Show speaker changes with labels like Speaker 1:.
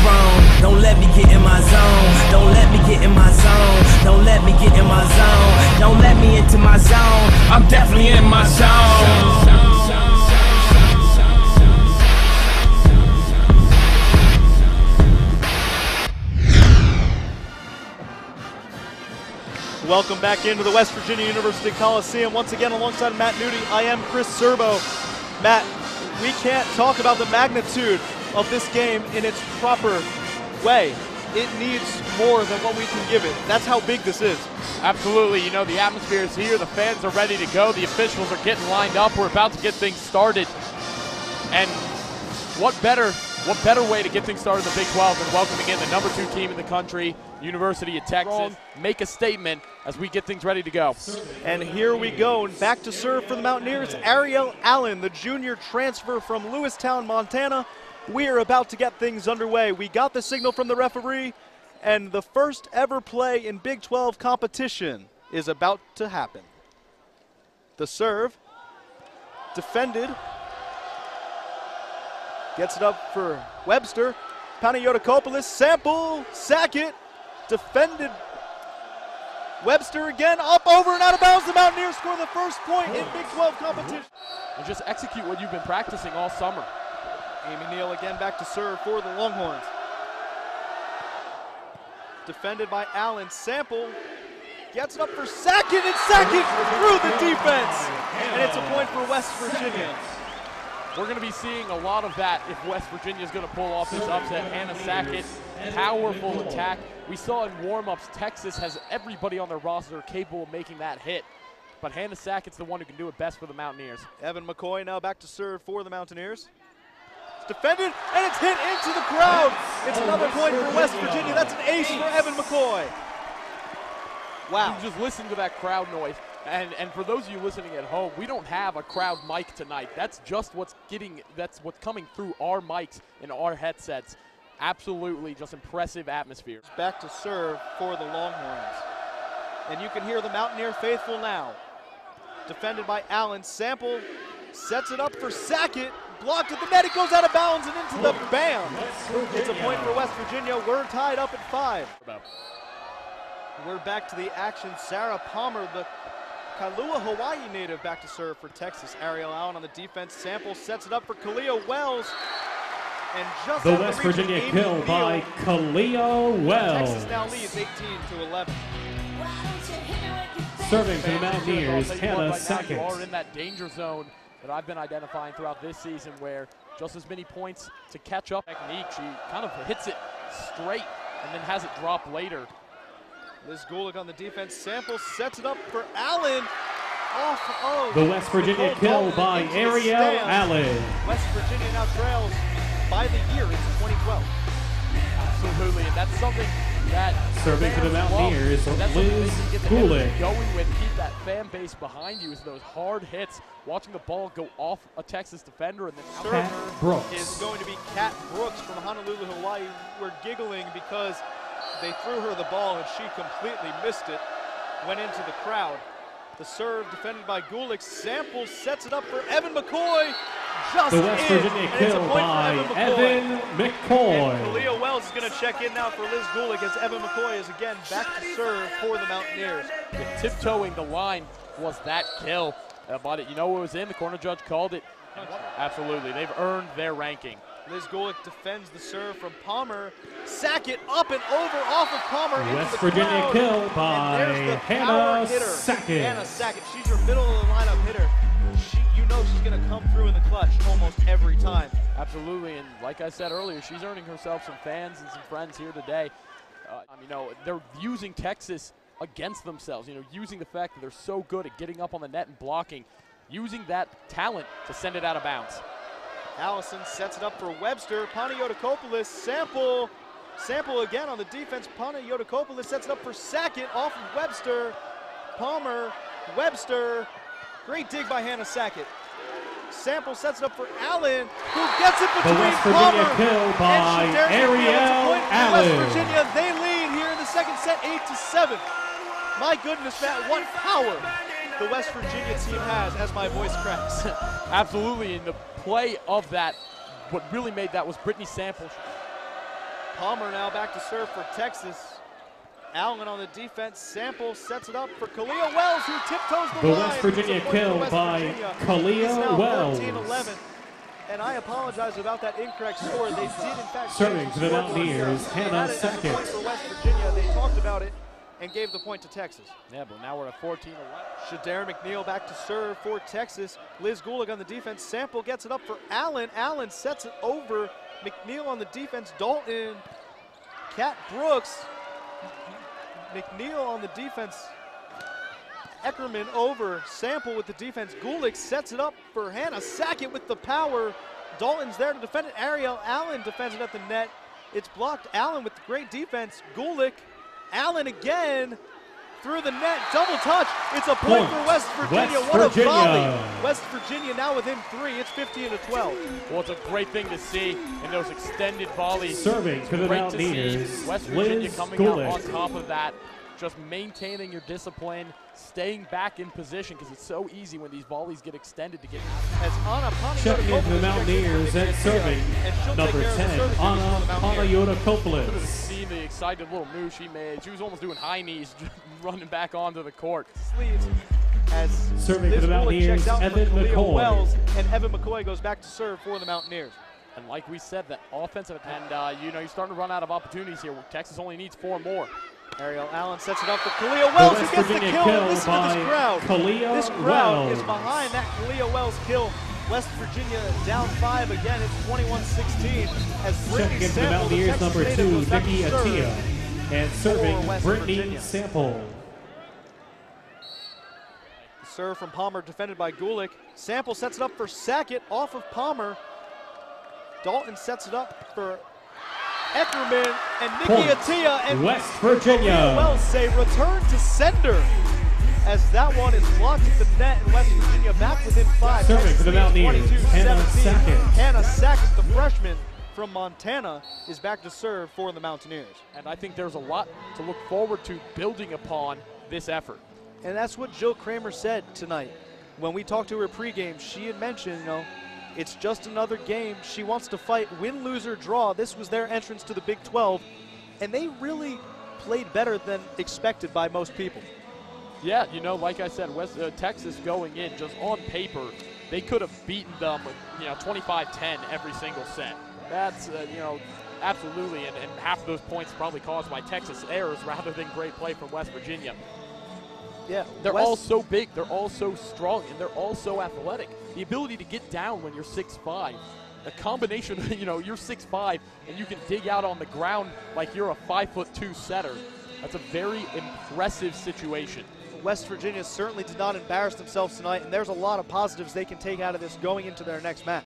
Speaker 1: throne. Don't let me get in my zone. Don't let me get in my zone. Don't let me get in my zone. Don't let me into my zone. I'm definitely in my zone.
Speaker 2: Welcome back into the West Virginia University Coliseum. Once again, alongside Matt Nudie, I am Chris Serbo. Matt, we can't talk about the magnitude of this game in its proper way. It needs more than what we can give it. That's how big this is.
Speaker 3: Absolutely. You know, the atmosphere is here. The fans are ready to go. The officials are getting lined up. We're about to get things started. And what better way to get things started in the Big 12 than welcoming in the #2 team in the country, University of Texas. Make a statement as we get things ready to go.
Speaker 2: And here we go. Back to serve for the Mountaineers, Ariel Allen, the junior transfer from Lewistown, Montana. We are about to get things underway. We got the signal from the referee, and the first ever play in Big 12 competition is about to happen. The serve, defended, gets it up for Webster. Panayotopoulos, sample, sack it, defended. Webster again, up, over, and out of bounds. The Mountaineers score the first point in Big 12 competition.
Speaker 3: And just execute what you've been practicing all summer.
Speaker 2: Amy Neal again back to serve for the Longhorns. Defended by Allen. Sample gets it up for Sackett, and Sackett through the defense. And it's a point for West Virginia.
Speaker 3: We're going to be seeing a lot of that if West Virginia is going to pull off this upset. Hannah Sackett, powerful attack. We saw in warm-ups, Texas has everybody on their roster capable of making that hit. But Hannah Sackett's the one who can do it best for the Mountaineers.
Speaker 2: Evan McCoy now back to serve for the Mountaineers. It's defended, and it's hit into the crowd. It's another point for West Virginia. That's an ace for Evan McCoy. Wow.
Speaker 3: You just listen to that crowd noise. And for those of you listening at home, we don't have a crowd mic tonight. That's just what's coming through our mics and our headsets. Absolutely just impressive atmosphere.
Speaker 2: Back to serve for the Longhorns. And you can hear the Mountaineer faithful now. Defended by Allen. Sample sets it up for Sackett. Blocked at the net. It goes out of bounds and into the bam. It's a point for West Virginia. We're tied up at 5. We're back to the action. Sarah Palmer, the Kailua, Hawaii native, back to serve for Texas. Ariel Allen on the defense. Sample sets it up for Kalia Wells. And just
Speaker 4: the West Virginia kill by Kalia Wells.
Speaker 2: Texas now leads 18-11.
Speaker 4: Serving for the Mountaineers, Hannah Sackett.
Speaker 3: You are in that danger zone that I've been identifying throughout this season, where just as many points to catch up technique. She kind of hits it straight and then has it drop later.
Speaker 2: Liz Gulick on the defense. Sample sets it up for Allen. Off of
Speaker 4: the West Virginia kill by Ariel Allen.
Speaker 2: West Virginia now trails by the year into 2012.
Speaker 3: Absolutely, and that's something that
Speaker 4: serving for the Mountaineers, Liz Gulick.
Speaker 3: Going with, keep that fan base behind you, is those hard hits, watching the ball go off a Texas defender, and then
Speaker 2: server is going to be Kat Brooks from Honolulu, Hawaii. We're giggling because they threw her the ball and she completely missed it, went into the crowd. The serve defended by Gulick. Sample sets it up for Evan McCoy. Just
Speaker 4: the West Virginia kill by Evan McCoy.
Speaker 2: And Kalia Wells is going to check in now for Liz Gulick as Evan McCoy is again back to serve for the Mountaineers.
Speaker 3: The tiptoeing the line was that kill. But you know what was in? The corner judge called it. Absolutely. They've earned their ranking.
Speaker 2: Liz Gulick defends the serve from Palmer. Sackett up and over off of Palmer.
Speaker 4: West Virginia kill by Hannah Sackett.
Speaker 2: Hannah Sackett, she's your middle of the lineup hitter. You know she's going to come through in the clutch almost every time.
Speaker 3: Absolutely, and like I said earlier, she's earning herself some fans and some friends here today. You know, they're using Texas against themselves, you know, using the fact that they're so good at getting up on the net and blocking, using that talent to send it out of bounds.
Speaker 2: Allison sets it up for Webster. Panayotopoulos, Sample again on the defense. Panayotopoulos sets it up for Sackett off of Webster. Palmer, Webster. Great dig by Hannah Sackett. Sample sets it up for Allen, who gets it between
Speaker 4: the West Virginia
Speaker 2: Palmer
Speaker 4: kill by Ariel Allen.
Speaker 2: West Virginia, they lead here in the second set, 8-7. My goodness, Matt, what power the West Virginia team has as my voice cracks.
Speaker 3: Absolutely, in the play of that, what really made that was Brittany Sample.
Speaker 2: Palmer now back to serve for Texas. Allen on the defense. Sample sets it up for Kalia Wells, who tiptoes the line.
Speaker 4: West Virginia kill by Kalia Wells.
Speaker 2: 13-11. And I apologize about that incorrect score. They did, in fact,
Speaker 4: serving to the Mountaineers, Hannah Sackett.
Speaker 2: For West Virginia, they talked about it and gave the point to Texas.
Speaker 3: Yeah, but now we're at 14-11.
Speaker 2: Shadare McNeil back to serve for Texas. Liz Gulick on the defense. Sample gets it up for Allen. Allen sets it over. McNeil on the defense. Dalton. Kat Brooks. McNeil on the defense. Eckerman over. Sample with the defense. Gulick sets it up for Hannah Sackett with the power. Dalton's there to defend it. Ariel Allen defends it at the net. It's blocked. Allen with the great defense. Gulick. Allen again. Through the net. Double touch. It's a point for West Virginia. What a volley. West Virginia now within 3. It's 15-12.
Speaker 3: Well, it's a great thing to see in those extended volleys.
Speaker 4: Serving to the Mountaineers,
Speaker 3: West Virginia
Speaker 4: Liz
Speaker 3: coming out
Speaker 4: Gulick.
Speaker 3: on top of that, just maintaining your discipline, staying back in position, because it's so easy when these volleys get extended to get out.
Speaker 2: As Anna
Speaker 4: Checking into the Mountaineers and serving number 10, Anna Panayotopoulos.
Speaker 3: Could have seen the excited little move she made. She was almost doing high knees, running back onto the court.
Speaker 2: Sleeves as
Speaker 4: serving to the Mountaineers, Evan McCoy.
Speaker 2: Wells, and Evan McCoy goes back to serve for the Mountaineers.
Speaker 3: And like we said, that offensive, and you're starting to run out of opportunities here. Texas only needs 4 more.
Speaker 2: Ariel Allen sets it up for Kalia Wells, who gets the kill. Listen to this crowd.
Speaker 4: Kalia
Speaker 2: This crowd
Speaker 4: Wells
Speaker 2: is behind that Kalia Wells kill. West Virginia down 5 again. It's 21-16 as Brittany
Speaker 4: checking into the
Speaker 2: Sample,
Speaker 4: Mountaineers, number 2, Nikki Atia, and serving
Speaker 2: West
Speaker 4: Brittany
Speaker 2: Virginia.
Speaker 4: Sample.
Speaker 2: Serve from Palmer, defended by Gulick. Sample sets it up for Sackett, off of Palmer. Dalton sets it up for Eckerman, and Nikki Atia, and
Speaker 4: West Virginia.
Speaker 2: Wells say return to sender, as that one is blocked at the net, and West Virginia back within 5.
Speaker 4: Serving for the Mountaineers, Hannah Sackett.
Speaker 2: Hannah Sackett, the freshman from Montana, is back to serve for the Mountaineers.
Speaker 3: And I think there's a lot to look forward to building upon this effort.
Speaker 2: And that's what Jill Kramer said tonight. When we talked to her pregame, she had mentioned, it's just another game. She wants to fight, win, lose, or draw. This was their entrance to the Big 12, and they really played better than expected by most people.
Speaker 3: Yeah, like I said, Texas going in, just on paper, they could have beaten them with, 25-10 every single set. That's, absolutely, and half of those points probably caused by Texas errors rather than great play from West Virginia.
Speaker 2: Yeah,
Speaker 3: they're all so big, they're all so strong, and they're all so athletic. The ability to get down when you're 6'5", a combination, you're 6'5", and you can dig out on the ground like you're a 5'2" setter. That's a very impressive situation.
Speaker 2: West Virginia certainly did not embarrass themselves tonight, and there's a lot of positives they can take out of this going into their next match.